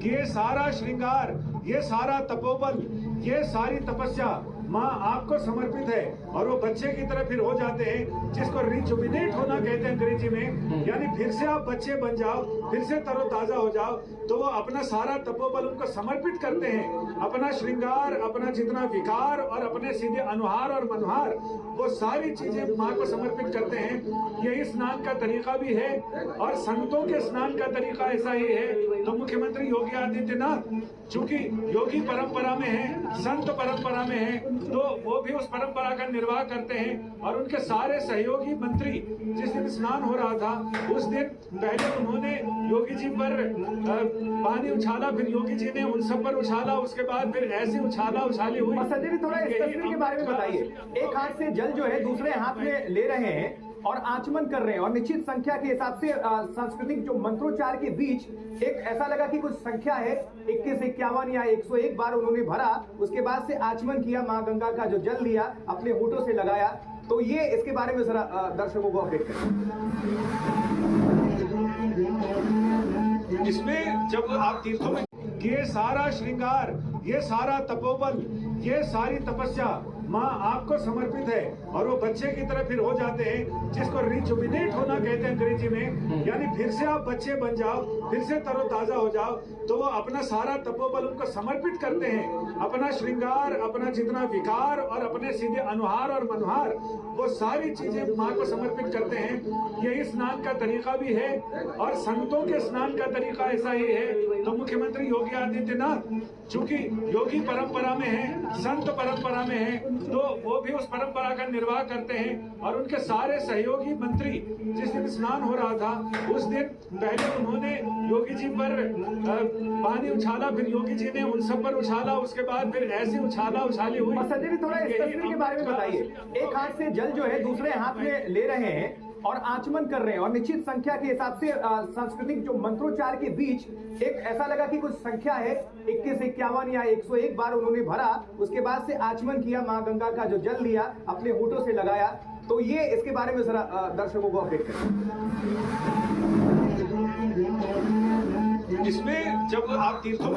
ये सारा श्रृंगार, ये सारा तपोबल, ये सारी तपस्या माँ आपको समर्पित है। और वो बच्चे की तरह फिर हो जाते हैं, जिसको रिजुविनेट होना कहते हैं अंग्रेजी में, यानी फिर से आप बच्चे बन जाओ, फिर से तरोताजा हो जाओ। तो वो अपना सारा तपोबल उनको समर्पित करते हैं, अपना श्रृंगार, अपना जितना विकार और अपने सीधे अनुहार और मनोहार, वो सारी चीजें माँ को समर्पित करते हैं। यही स्नान का तरीका भी है और संतों के स्नान का तरीका ऐसा ही है। तो मुख्यमंत्री योगी आदित्यनाथ चूंकि योगी परंपरा में है, संत परंपरा में है, तो वो भी उस परंपरा का निर्वाह करते हैं। और उनके सारे सहयोगी मंत्री जिस दिन स्नान हो रहा था उस दिन पहले उन्होंने योगी जी पर पानी उछाला, फिर योगी जी ने उन सब पर उछाला, उसके बाद फिर ऐसी उछाली हुई। संजय जी थोड़ा इस तस्वीर के बारे में बताइए। एक हाथ से जल जो है दूसरे हाथ में ले रहे हैं और आचमन कर रहे हैं, और निश्चित संख्या के हिसाब से सांस्कृतिक जो मंत्रोच्चार के बीच एक ऐसा लगा कि कुछ संख्या है 21, 51 या 101 बार उन्होंने भरा, उसके बाद से आचमन किया, माँ गंगा का जो जल लिया अपने होठों से लगाया। तो ये इसके बारे में जरा दर्शकों को अपडेट करें। इसमें जब आप तीर्थों में ये सारा श्रृंगार, ये सारा तपोबल, ये सारी तपस्या माँ आपको समर्पित है। और वो बच्चे की तरह फिर हो जाते हैं, जिसको रिजुविनेट होना कहते हैं अंग्रेजी में, यानी फिर से आप बच्चे बन जाओ, फिर से तरोताजा हो जाओ। तो वो अपना सारा तपोबल उनको समर्पित करते हैं, अपना श्रृंगार, अपना जितना विकार और अपने सीधे अनुहार और मनोहार, वो सारी चीजें माँ को समर्पित करते हैं। यही स्नान का तरीका भी है और संतों के स्नान का तरीका ऐसा ही है। तो मुख्यमंत्री योगी आदित्यनाथ चूंकि योगी परंपरा में है, संत परंपरा में है, तो वो भी उस परंपरा का निर्वाह करते हैं। और उनके सारे सहयोगी मंत्री जिस दिन स्नान हो रहा था उस दिन पहले उन्होंने योगी जी पर पानी उछाला, फिर योगी जी ने उन सब पर उछाला, उसके बाद फिर ऐसी उछाली हुई। संजय जी थोड़ा इस तस्वीर के बारे में बताइए। एक हाथ से जल जो है दूसरे हाथ में ले रहे हैं और आचमन कर रहे हैं, और निश्चित संख्या के हिसाब से सांस्कृतिक जो मंत्रोच्चार के बीच एक ऐसा लगा कि कुछ संख्या है 21, 51 या 101 बार उन्होंने भरा, उसके बाद से आचमन किया, माँ गंगा का जो जल लिया अपने होठों से लगाया। तो ये इसके बारे में जरा दर्शकों को अपडेट करें। इसमें जब आप तीर्थों में